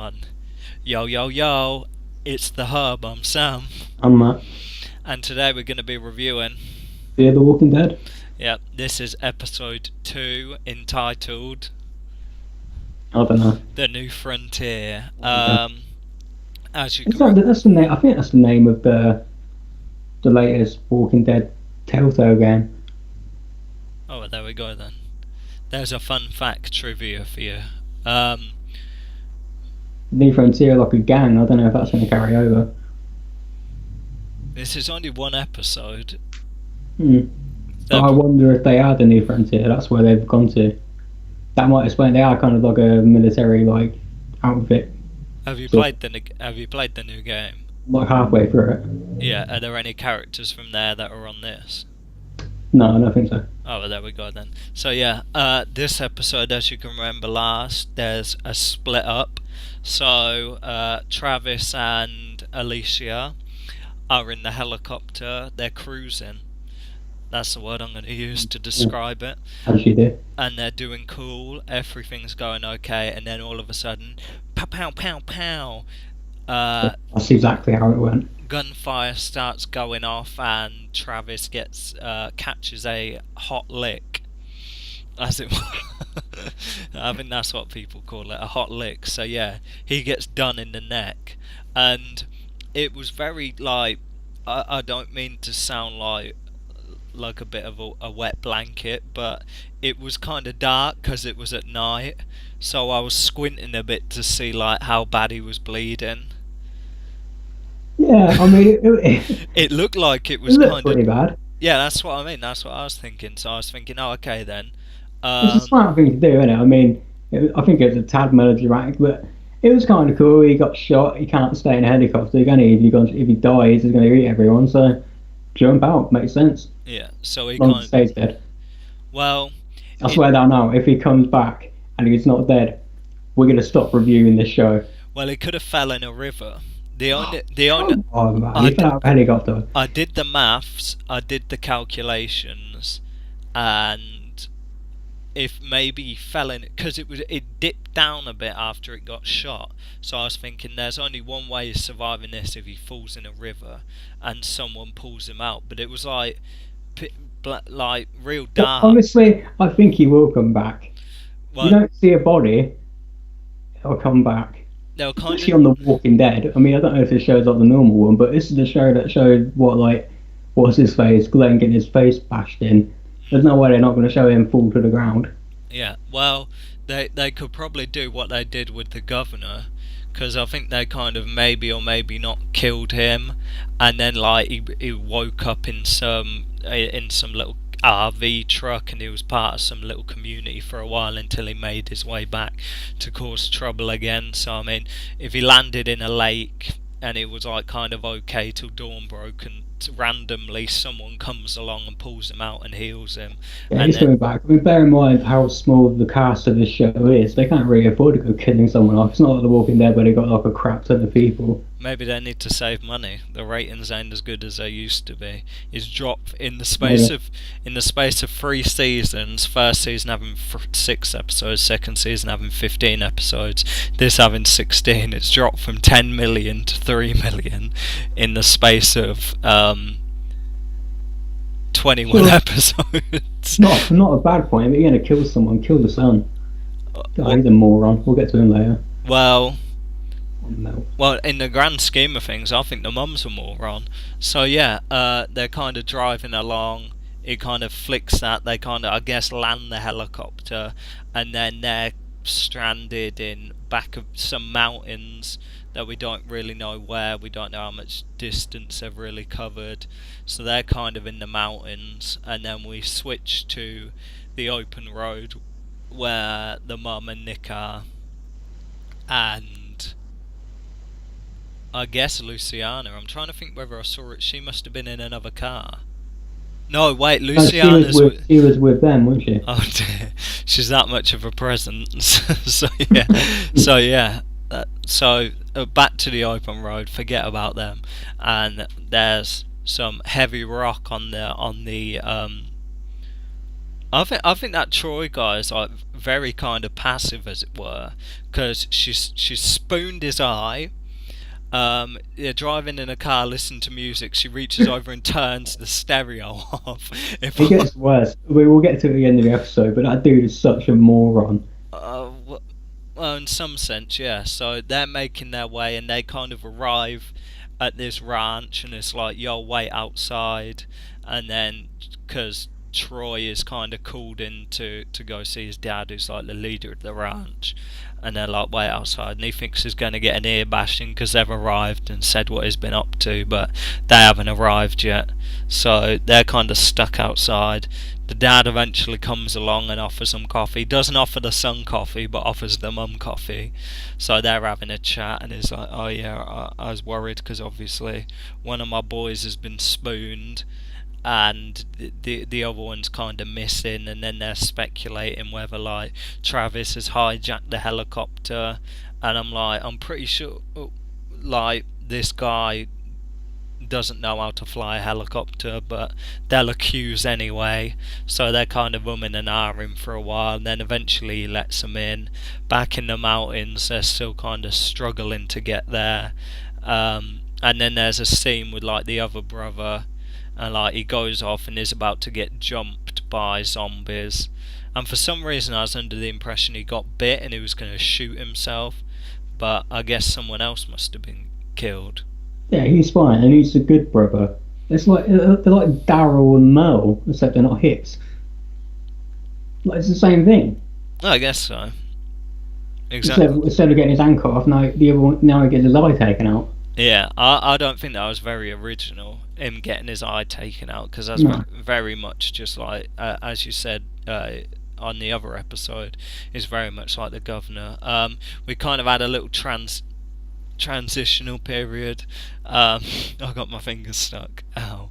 everyone. Yo, yo, yo, it's the Hub, I'm Sam. I'm Matt. And today we're going to be reviewing, Fear the Walking Dead. this is episode 2 entitled I don't know. The New Frontier. Yeah. As you It's can. not, that's the name. I think that's the name of the latest Walking Dead Telltale game. Oh, well, there we go then. There's a fun fact trivia for you. Um, New Frontier like a gang. I don't know if that's going to carry over. this is only one episode. But I wonder if they are the New Frontier. That's where they've gone to. That might explain. They are kind of like a military outfit. Have you played the new game? Like halfway through it. Yeah. Are there any characters from there that are on this? No, I don't think so. Oh, well, there we go then. So yeah, this episode, as you can remember last, there's a split up. So Travis and Alicia are in the helicopter. They're cruising. That's the word I'm going to use to describe it. As you do. And they're doing cool. Everything's going okay. And then all of a sudden, pow, pow, pow, pow. That's exactly how it went. Gunfire starts going off, and Travis catches a hot lick, as it were. I think that's what people call it, a hot lick. So yeah, he gets done in the neck, and it was very I don't mean to sound like a bit of a wet blanket, but it was kind of dark because it was at night, so I was squinting a bit to see how bad he was bleeding. Yeah, I mean, it It looked like it was looked pretty bad. Yeah, that's what I mean. That's what I was thinking. So I was thinking, oh, okay then. It's a smart thing to do, isn't it? I mean, I think it was a tad melodramatic, but it was kind of cool. He got shot. He can't stay in a helicopter, can he? If he dies, he's going to eat everyone. So jump out makes sense. Yeah. So he As long as he stays dead. Well, I swear down now, if he comes back and he's not dead, we're going to stop reviewing this show. Well, he could have fell in a river. Oh, man. He fell out of a helicopter. I did the maths. I did the calculations, and if maybe he fell in, because it dipped down a bit after it got shot. So I was thinking, there's only one way of surviving this: if he falls in a river and someone pulls him out. But it was real dark. But honestly, I think he will come back. Well, you don't see a body, he'll come back. They'll kind Especially on The Walking Dead. I mean, I don't know if this show's like the normal one, but this is the show that showed what's his face, Glenn getting his face bashed in. There's no way they're not going to show him fall to the ground. Yeah, well, they could probably do what they did with the governor, because I think they kind of maybe or maybe not killed him, and then he woke up in some little RV truck, and he was part of some little community for a while until he made his way back to cause trouble again. So I mean, if he landed in a lake and it was kind of okay till dawn broke, and randomly someone comes along and pulls him out and heals him. Yeah, he's coming back. I mean, bear in mind how small the cast of this show is. They can't really afford to go killing someone off. It's not like The Walking Dead where they got a crap ton of people. Maybe they need to save money. The ratings ain't as good as they used to be. It's dropped in the space of 3 seasons. First season having 6 episodes, second season having 15 episodes, this having 16. It's dropped from 10 million to 3 million in the space of 21 episodes. Not a bad point. But you're going to kill someone, kill the son. He's a moron. We'll get to him later. Well, No. Well, in the grand scheme of things, I think the mum's a moron. So yeah, they're kind of driving along. It kind of flicks that. They kind of, I guess, land the helicopter, and then they're stranded in back of some mountains that we don't really know where. We don't know how much distance they've really covered. So they're kind of in the mountains, and then we switch to the open road where the mum and Nick are, and I guess Luciana. I'm trying to think whether I saw it. She must have been in another car. No, wait, Luciana's... She was with them, wasn't she? Oh dear, she's that much of a presence. So back to the open road. Forget about them. And there's some heavy rock on the I think that Troy guy is like very kind of passive, as it were, because she's spooned his eye. Yeah, driving in a car, listening to music. She reaches over and turns the stereo off. If It gets worse. We will get to it at the end of the episode, but that dude is such a moron. uh, well, in some sense, yeah. So they're making their way, and they kind of arrive at this ranch, and it's like, yo, wait outside, and then because Troy is kind of called in to go see his dad, who's like the leader of the ranch, and they're like, wait outside, and he thinks he's going to get an ear bashing because they've arrived and said what he's been up to, but they haven't arrived yet, so they're kind of stuck outside. The dad eventually comes along and offers them coffee. Doesn't offer the son coffee, but offers the mum coffee. So they're having a chat, and he's like, "Oh yeah, I was worried because obviously one of my boys has been spooned, and the other one's kind of missing." And then they're speculating whether like Travis has hijacked the helicopter, and I'm like, I'm pretty sure like this guy doesn't know how to fly a helicopter, but they'll accuse anyway. So they're kind of umming and ahhing for a while, and then eventually he lets them in. Back in the mountains, they're still kind of struggling to get there. And then there's a scene with like the other brother, and like he goes off and is about to get jumped by zombies. And for some reason, I was under the impression he got bit and he was going to shoot himself, but I guess someone else must have been killed. Yeah, he's fine, and he's a good brother. It's like they're like Daryl and Mel, except they're not hips. Like it's the same thing. I guess so. Instead, Exactly. instead of getting his ankle off, now the other one, now he gets his eye taken out. Yeah, I don't think that was very original, him getting his eye taken out, because that's No. very much just like, as you said on the other episode, is very much like the governor. We kind of had a little transitional period. I got my fingers stuck. Ow.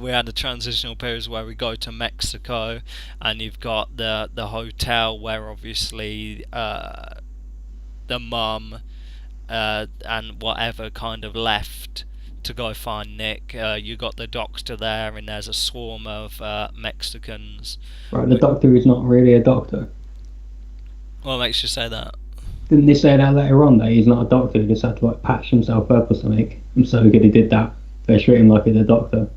We had a transitional period where we go to Mexico, and you've got the hotel where obviously the mum and whatever kind of left to go find Nick. You got the doctor there, and there's a swarm of Mexicans. Right, the doctor is not really a doctor. What makes you say that? Didn't they say that later on that he's not a doctor? He just had to like patch himself up or something. I'm so good he did that. They treat him like he's a doctor.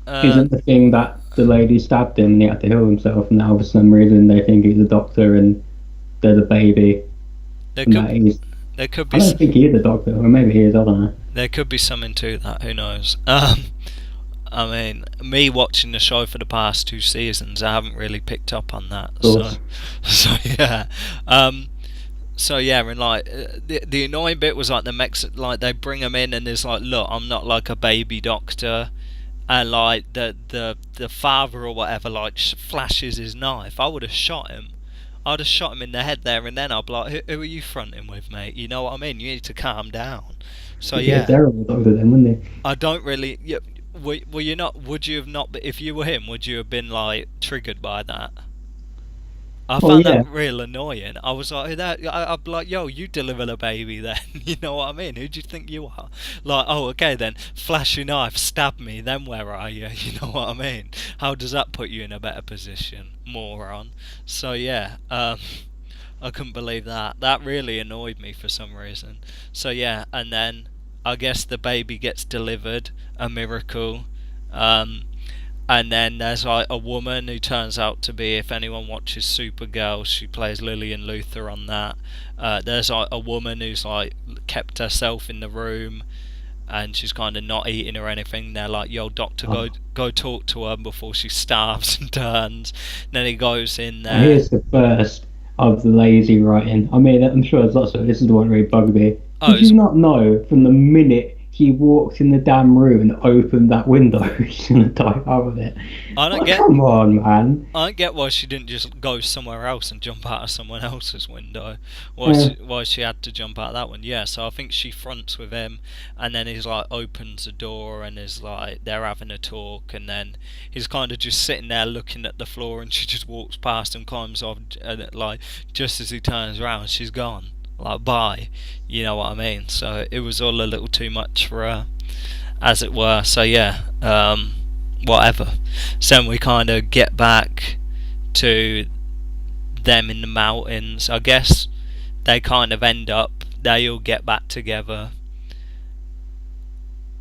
Uh, Isn't the thing that the lady stabbed him and he had to heal himself, and now for some reason they think he's a doctor and they're the baby, there and that could he's. there could I be don't think he is a doctor, or maybe he is. I don't know. there could be something to that. Who knows? I mean, me watching the show for the past 2 seasons, I haven't really picked up on that. Of So, course. so yeah. So yeah, and like the annoying bit was like like they bring him in and it's like, look, I'm not like a baby doctor, and like the father or whatever like flashes his knife. I would have shot him. I'd have shot him in the head there and then. I'd be like, who are you fronting with, mate? You know what I mean? You need to calm down. So He'd be a yeah, terrible doctor then, wouldn't he? I don't really. Yeah, were you not? Would you have not? If you were him, would you have been like triggered by that? I Oh found yeah. that real annoying. I was like, I'd be like, yo, you deliver a baby then. You know what I mean? Who do you think you are? Like, oh, okay then, flash your knife, stab me, then where are you? You know what I mean? How does that put you in a better position, moron? So yeah, I couldn't believe that. That really annoyed me for some reason. So yeah, and then I guess the baby gets delivered, a miracle. Um, and then there's like a woman who turns out to be, if anyone watches Supergirl, she plays Lillian Luther on that. There's like a woman who's like kept herself in the room, and she's kind of not eating or anything. They're like, "Yo, doctor, go Oh. go talk to her before she starves and turns." And then he goes in And there. here's the first of the lazy writing. I mean, I'm sure there's lots of. This is the one that really bugged me. Oh, Did you not know from the minute he walked in the damn room and opened that window, he's gonna die out of it? I don't Like, get come on, man. I don't get why she didn't just go somewhere else and jump out of someone else's window. Yeah. Why she had to jump out that one? Yeah, so I think she fronts with him, and then he's like opens the door and is like they're having a talk, and then he's kind of just sitting there looking at the floor, and she just walks past and climbs off, and like just as he turns around, she's gone. Like bye, you know what I mean? So it was all a little too much for her, as it were. So yeah, whatever. So then we kind of get back to them in the mountains. I guess they kind of end up, they all get back together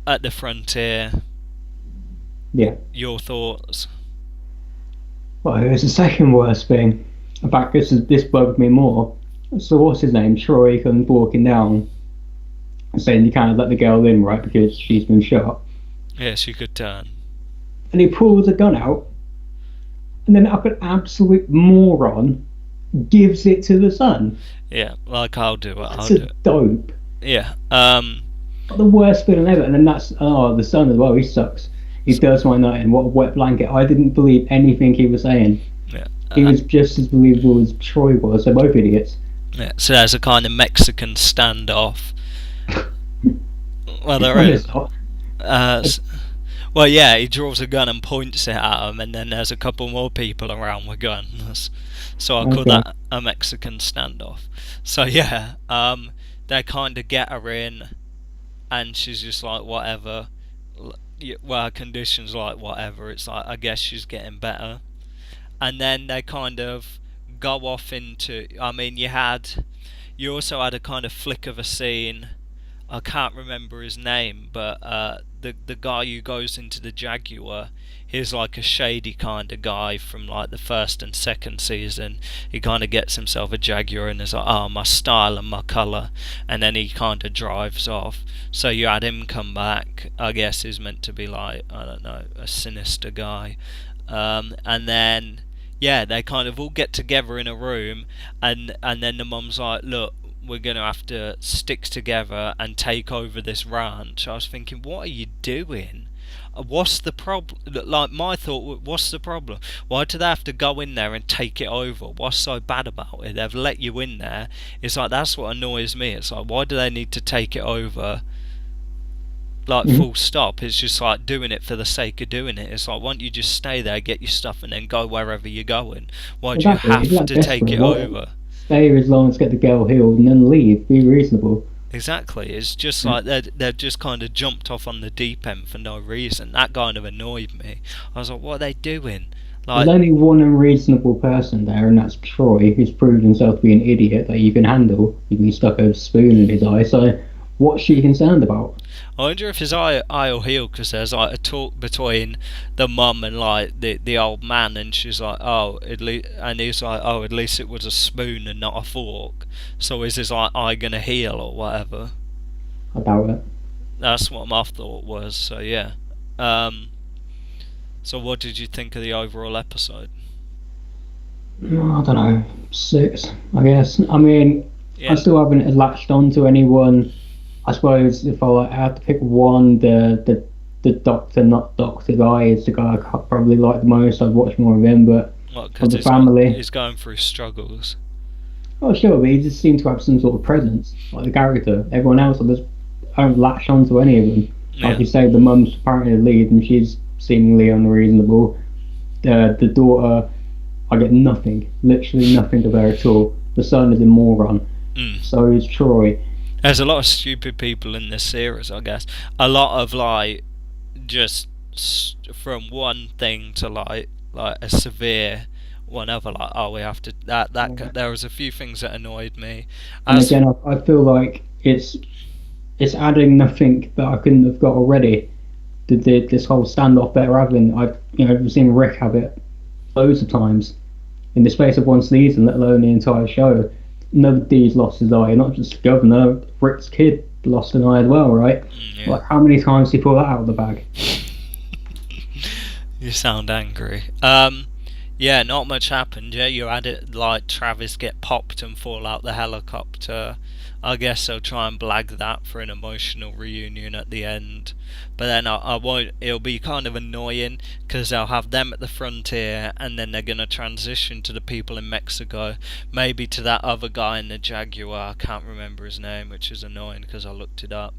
at the frontier. Yeah. Your thoughts? Well, it was the second worst thing. In fact, this bugged me more. So what's his name? Troy comes walking down, saying you can't let the girl in, right, because she's been shot. Yeah, she could turn. And he pulls a gun out, and then like an absolute moron gives it to the son. Yeah, like I'll do it. That's a dope. Yeah. The worst villain ever. And then that's the son as well. He sucks. He does my nothing. What a wet blanket. I didn't believe anything he was saying. Yeah. He was just as believable as Troy was. They're both idiots. Yeah. So there's a kind of Mexican standoff. Well, there is. Well, yeah, he draws a gun and points it at him, and then there's a couple more people around with guns. So I call that a Mexican standoff. So yeah, they kind of get her in, and she's just like, whatever. Well, her condition's like, whatever. It's like, I guess she's getting better. And then they kind of go off into, I mean, you also had a kind of flick of a scene. I can't remember his name, but the guy who goes into the Jaguar, he's like a shady kind of guy from like the first and second season. He kind of gets himself a Jaguar and is like, oh, my style and my colour, and then he kind of drives off. So you had him come back. I guess he's meant to be like, I don't know, a sinister guy. And then yeah, they kind of all get together in a room, and then the mum's like, look, we're going to have to stick together and take over this ranch. I was thinking, what are you doing? What's the problem? Like, my thought, what's the problem? Why do they have to go in there and take it over? What's so bad about it? They've let you in there. It's like, that's what annoys me. It's like, why do they need to take it over? Like, full stop. It's just like doing it for the sake of doing it. It's like, why don't you just stay there, get your stuff, and then go wherever you're going? Why do you have to take it over? Stay as long as get the girl healed and then leave. Be reasonable. Exactly. It's just like they've just kind of jumped off on the deep end for no reason. That kind of annoyed me. I was like, what are they doing? Like, there's only one unreasonable person there, and that's Troy, who's proved himself to be an idiot that you can handle. You can stuck a spoon in his eye. So what's she concerned about? I wonder if his eye will heal, because there's like a talk between the mum and like the old man, and she's like, oh, and he's like, oh, at least it was a spoon and not a fork. So is his like eye gonna heal or whatever? I doubt it. That's what my thought was. So yeah. So what did you think of the overall episode? I don't know, 6, I guess. I mean, yeah. I still haven't latched on to anyone. I suppose if I had to pick one, the doctor, not doctor guy, is the guy I probably like the most. I'd watch more of him, but of the family, he's going through struggles. Oh sure, but he just seemed to have some sort of presence, like the character. Everyone else, I don't latch on to any of them. Like you say, the mum's apparently the lead, and she's seemingly unreasonable. The daughter, I get nothing, literally nothing of her at all. The son is a moron. So is Troy. There's a lot of stupid people in this series, I guess. A lot of like, just from one thing to like a severe one other. Like, oh, we have to that. There was a few things that annoyed me. And again, I feel like it's adding nothing that I couldn't have got already. This whole standoff that we're having, I've seen Rick have it loads of times in the space of one season, let alone the entire show. Nobody's lost his eye, not just the governor. Rick's kid lost an eye as well, right? Yeah. Like, how many times did he pull that out of the bag? You sound angry. Yeah, not much happened. Yeah, you had it like Travis get popped and fall out the helicopter. I guess they'll try and blag that for an emotional reunion at the end. But then I won't. It'll be kind of annoying because they'll have them at the frontier, and then they're gonna transition to the people in Mexico. Maybe to that other guy in the Jaguar. I can't remember his name, which is annoying because I looked it up.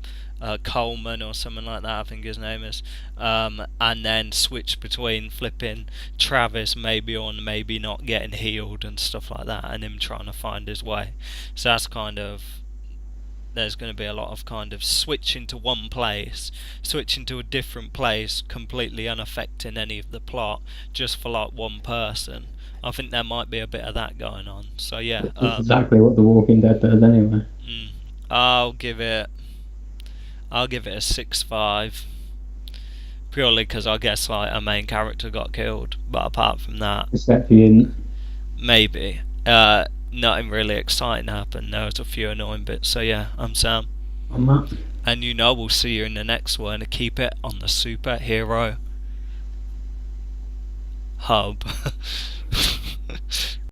Coleman or something like that, I think his name is. And then switch between flipping Travis maybe on maybe not getting healed and stuff like that, and him trying to find his way. So that's there's going to be a lot of kind of switching to one place, switching to a different place, completely unaffecting any of the plot, just for like one person. I think there might be a bit of that going on. So yeah, That's exactly what The Walking Dead does, anyway. mm, I'll give it. I'll give it a 6.5. Purely because I guess like a main character got killed, but apart from that, Except he didn't. maybe. Nothing really exciting happened. There was a few annoying bits. So yeah, I'm Sam. On that. And we'll see you in the next one. Keep it on the superhero hub.